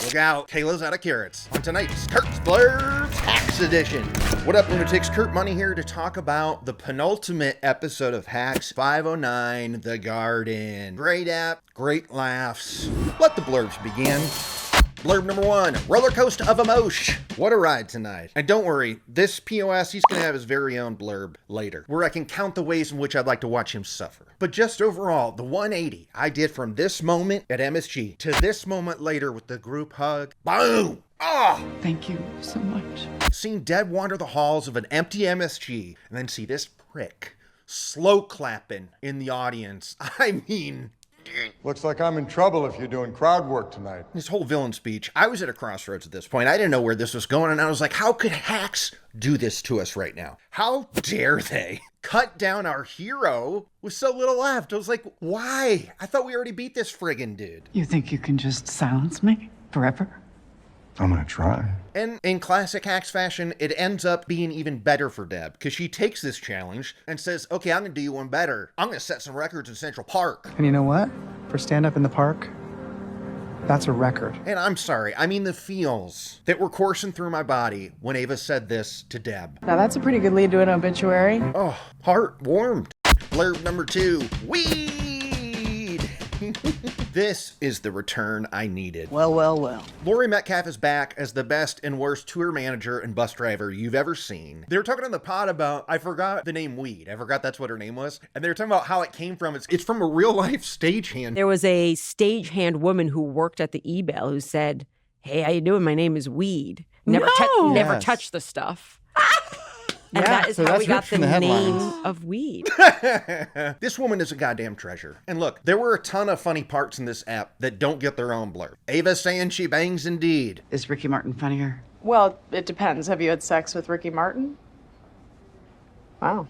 Look out, Kayla's out of carrots. On tonight's Kurt's Blurbs Hacks Edition. What up, lunatics? Kurt Money here to talk about the penultimate episode of Hacks 509, The Garden. Great app, great laughs. Let the blurbs begin. Blurb number 1, rollercoast of emosh. What a ride tonight. And don't worry, this POS, he's gonna have his very own blurb later, where I can count the ways in which I'd like to watch him suffer. But just overall, the 180 I did from this moment at MSG to this moment later with the group hug, boom! Ah! Oh! Thank you so much. Seeing Deb wander the halls of an empty MSG and then see this prick slow clapping in the audience. I mean... Looks like I'm in trouble if you're doing crowd work tonight. His whole villain speech, I was at a crossroads at this point. I didn't know where this was going, and I was like, how could hacks do this to us right now? How dare they cut down our hero with so little left? I was like, why? I thought we already beat this friggin' dude. You think you can just silence me forever? I'm gonna try. And in classic Hacks fashion, it ends up being even better for Deb, because she takes this challenge and says, okay, I'm gonna do you one better. I'm gonna set some records in Central Park. And you know what? For stand-up in the park, that's a record. And I'm sorry, I mean the feels that were coursing through my body when Ava said this to Deb. Now that's a pretty good lead to an obituary. Oh, heart warmed. Blurb number 2, weed! This is the return I needed. Well. Laurie Metcalf is back as the best and worst tour manager and bus driver you've ever seen. They were talking on the pod about, I forgot the name Weed. I forgot that's what her name was. And they were talking about how it came from. It's from a real life stagehand. There was a stagehand woman who worked at the E-Bell who said, hey, how you doing? My name is Weed. Never touch the stuff. And that is how we got the name of Weed. This woman is a goddamn treasure. And look, there were a ton of funny parts in this app that don't get their own blurb. Ava saying she bangs indeed. Is Ricky Martin funnier? Well, it depends. Have you had sex with Ricky Martin? Wow.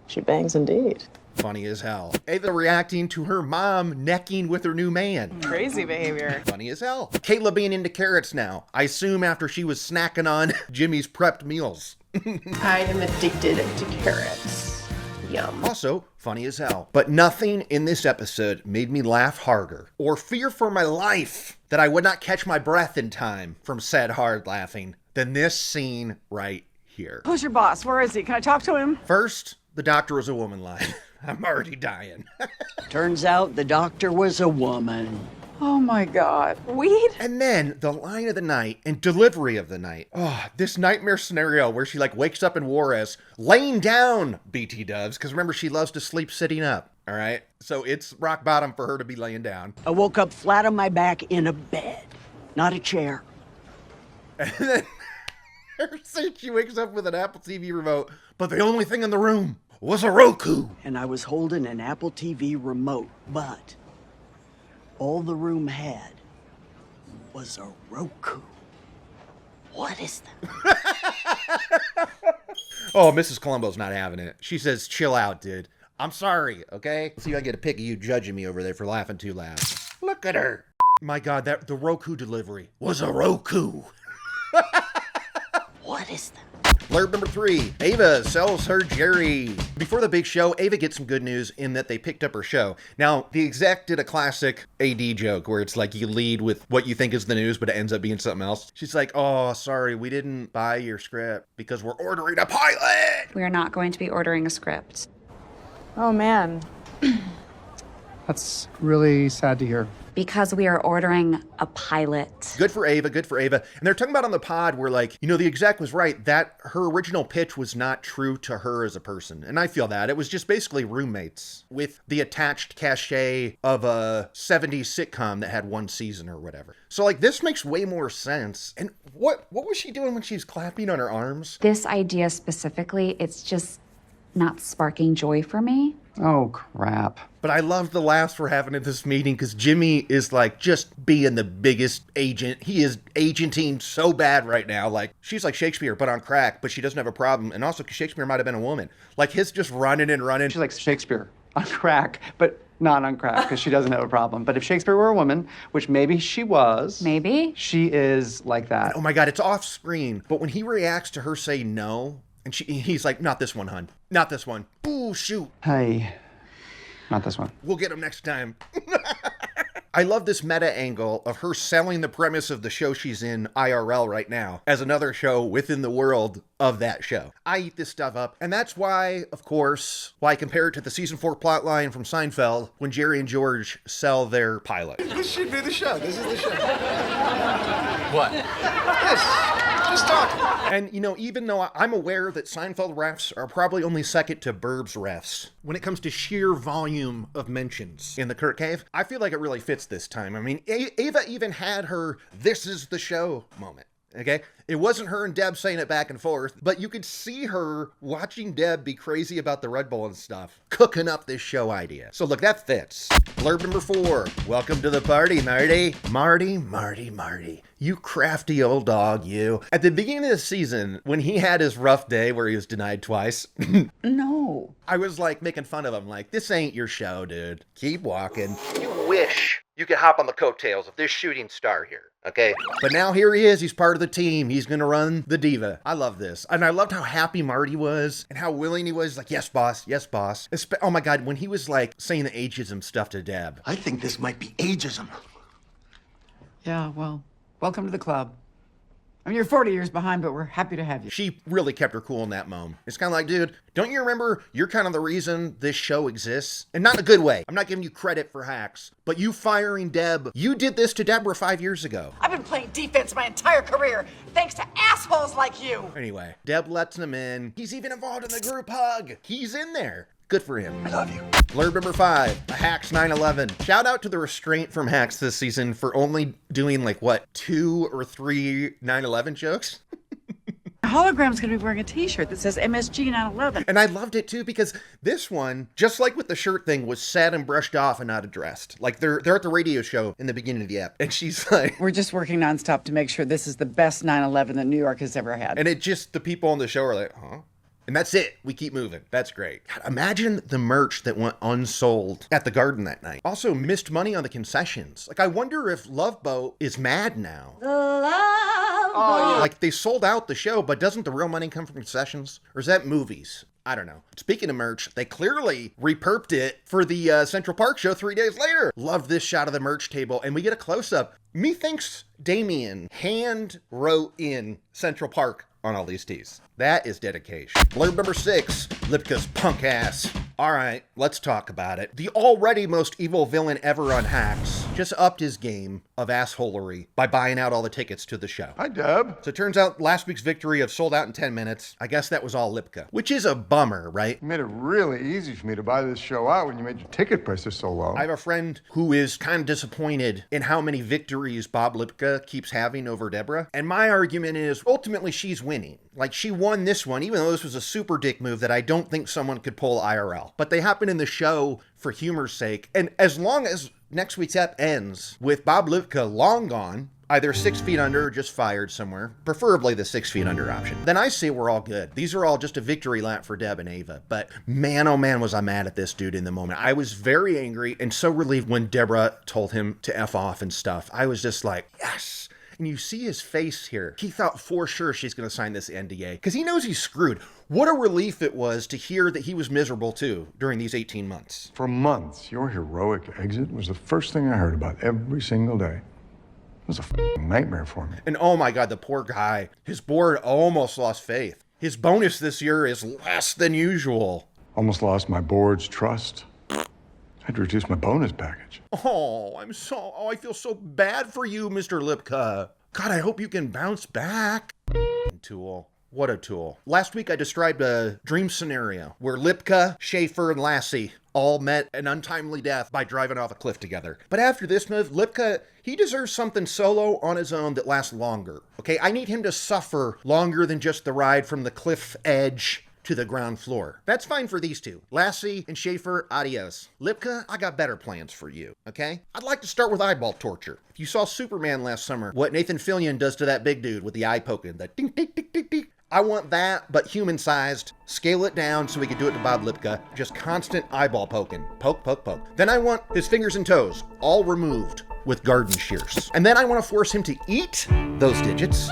She bangs indeed. Funny as hell. Ava reacting to her mom necking with her new man. Crazy behavior. Funny as hell. Kayla being into carrots now. I assume after she was snacking on Jimmy's prepped meals. I am addicted to carrots. Yum. Also, funny as hell. But nothing in this episode made me laugh harder or fear for my life that I would not catch my breath in time from said hard laughing than this scene right here. Who's your boss? Where is he? Can I talk to him? First, the doctor was a woman line. I'm already dying. Turns out the doctor was a woman. Oh my God. Weed? And then the line of the night and delivery of the night. Oh, this nightmare scenario where she like wakes up in Juarez laying down BT dubs. Because remember, she loves to sleep sitting up. All right. So it's rock bottom for her to be laying down. I woke up flat on my back in a bed, not a chair. And then she wakes up with an Apple TV remote. But the only thing in the room was a Roku. And I was holding an Apple TV remote, but all the room had was a Roku. What is that? Oh, Mrs. Columbo's not having it. She says, chill out, dude. I'm sorry, okay? See if I get a pic of you judging me over there for laughing too loud. Look at her. My God, the Roku delivery was a Roku. What is that? Blurb number 3, Ava sells her Jerry. Before the big show, Ava gets some good news in that they picked up her show. Now, the exec did a classic AD joke where it's like you lead with what you think is the news, but it ends up being something else. She's like, oh, sorry, we didn't buy your script because we're ordering a pilot. We are not going to be ordering a script. Oh man. That's really sad to hear. Because we are ordering a pilot. Good for Ava, good for Ava. And they're talking about on the pod where like, you know, the exec was right that her original pitch was not true to her as a person. And I feel that. It was just basically roommates with the attached cachet of a 70s sitcom that had one season or whatever. So like this makes way more sense. And what was she doing when she was clapping on her arms? This idea specifically, it's just not sparking joy for me. Oh, crap. But I love the laughs we're having at this meeting because Jimmy is like just being the biggest agent. He is agenting so bad right now. Like she's like Shakespeare, but on crack, but she doesn't have a problem. And also Shakespeare might have been a woman. Like his just running and running. She's like Shakespeare on crack, but not on crack because she doesn't have a problem. But if Shakespeare were a woman, which maybe she was. Maybe. She is like that. Oh my God, it's off screen. But when he reacts to her say no, and he's like, not this one, hun. Not this one. Ooh, shoot. Hey, not this one. We'll get him next time. I love this meta angle of her selling the premise of the show she's in IRL right now as another show within the world of that show. I eat this stuff up, and that's why, of course, I compare it to the season 4 plotline from Seinfeld when Jerry and George sell their pilot. This should be the show. This is the show. What? This. Just talking. And, you know, even though I'm aware that Seinfeld refs are probably only second to BLURBS refs when it comes to sheer volume of mentions in the Kurt Cave, I feel like it really fits this time. I mean, Ava even had her "this is the show" moment. Okay? It wasn't her and Deb saying it back and forth, but you could see her watching Deb be crazy about the Red Bull and stuff, cooking up this show idea. So look, that fits. Blurb number 4. Welcome to the party, Marty. Marty. You crafty old dog, you. At the beginning of the season, when he had his rough day where he was denied twice, No. I was like making fun of him, like, this ain't your show, dude. Keep walking. You wish you could hop on the coattails of this shooting star here, okay? But now here he is. He's part of the team. He's gonna run the diva. I love this. And I loved how happy Marty was and how willing he was. Like, yes, boss. Yes, boss. Oh my God, when he was like saying the ageism stuff to Deb. I think this might be ageism. Yeah, well, welcome to the club. I mean, you're 40 years behind, but we're happy to have you. She really kept her cool in that moment. It's kind of like, dude, don't you remember you're kind of the reason this show exists? And not in a good way. I'm not giving you credit for hacks, but you firing Deb, you did this to Deborah 5 years ago. I've been playing defense my entire career, thanks to assholes like you. Anyway, Deb lets him in. He's even involved in the group hug. He's in there. Good for him. I love you. Blurb number 5, a Hacks 9/11. Shout out to the restraint from Hacks this season for only doing like, what, 2 or 3 9/11 jokes? Hologram's gonna be wearing a t-shirt that says MSG 9/11. And I loved it too because this one, just like with the shirt thing, was sad and brushed off and not addressed. Like they're at the radio show in the beginning of the app, and she's like, We're just working nonstop to make sure this is the best 9/11 that New York has ever had. and it just, the people on the show are like, huh? And that's it. We keep moving. That's great. God, imagine the merch that went unsold at the Garden that night. Also missed money on the concessions. Like, I wonder if Love Boat is mad now. Like, they sold out the show, but doesn't the real money come from concessions? Or is that movies? I don't know. Speaking of merch, they clearly repurposed it for the Central Park show 3 days later. Love this shot of the merch table. And we get a close-up. Methinks Damien hand wrote in Central Park on all these tees. That is dedication. Blurb number 6, Lipka's punk ass. All right, let's talk about it. The already most evil villain ever on Hacks just upped his game of assholery by buying out all the tickets to the show. Hi, Deb. So it turns out last week's victory of sold out in 10 minutes, I guess that was all Lipka, which is a bummer, right? You made it really easy for me to buy this show out when you made your ticket prices so low. I have a friend who is kind of disappointed in how many victories Bob Lipka keeps having over Deborah. And my argument is ultimately she's winning. Like, she won this one, even though this was a super dick move that I don't think someone could pull IRL. But they happen in the show for humor's sake. And as long as next week's ep ends with Bob Lipka long gone, either 6 feet under or just fired somewhere, preferably the 6 feet under option, then I say we're all good. These are all just a victory lap for Deb and Ava. But man, oh man, was I mad at this dude in the moment. I was very angry and so relieved when Deborah told him to F off and stuff. I was just like, yes. And you see his face here. He thought for sure she's going to sign this NDA because he knows he's screwed. What a relief it was to hear that he was miserable too during these 18 months. For months, your heroic exit was the first thing I heard about every single day. It was a nightmare for me. And oh my God, the poor guy. His board almost lost faith. His bonus this year is less than usual. Almost lost my board's trust. I had to reduce my bonus package. Oh, I feel so bad for you, Mr. Lipka. God, I hope you can bounce back. Tool. What a tool. Last week I described a dream scenario where Lipka, Schaefer, and Lassie all met an untimely death by driving off a cliff together. But after this move, Lipka, he deserves something solo on his own that lasts longer. Okay, I need him to suffer longer than just the ride from the cliff edge to the ground floor. That's fine for these two. Lassie and Schaefer, adios. Lipka, I got better plans for you, okay? I'd like to start with eyeball torture. If you saw Superman last summer, what Nathan Fillion does to that big dude with the eye poking, that ding, ding, ding, ding, ding. I want that, but human-sized. Scale it down so we can do it to Bob Lipka. Just constant eyeball poking. Poke, poke, poke. Then I want his fingers and toes all removed with garden shears. And then I want to force him to eat those digits.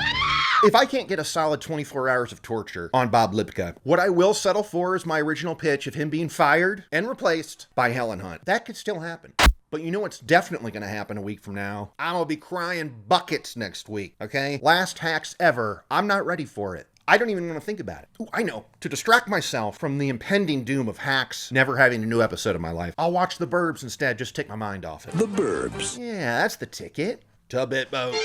If I can't get a solid 24 hours of torture on Bob Lipka, what I will settle for is my original pitch of him being fired and replaced by Helen Hunt. That could still happen. But you know what's definitely going to happen a week from now? I'm going to be crying buckets next week, okay? Last Hacks ever. I'm not ready for it. I don't even want to think about it. Ooh, I know. To distract myself from the impending doom of Hacks never having a new episode of my life, I'll watch the BLURBS instead, just take my mind off it. The BLURBS. Yeah, that's the ticket. To Bit Boat.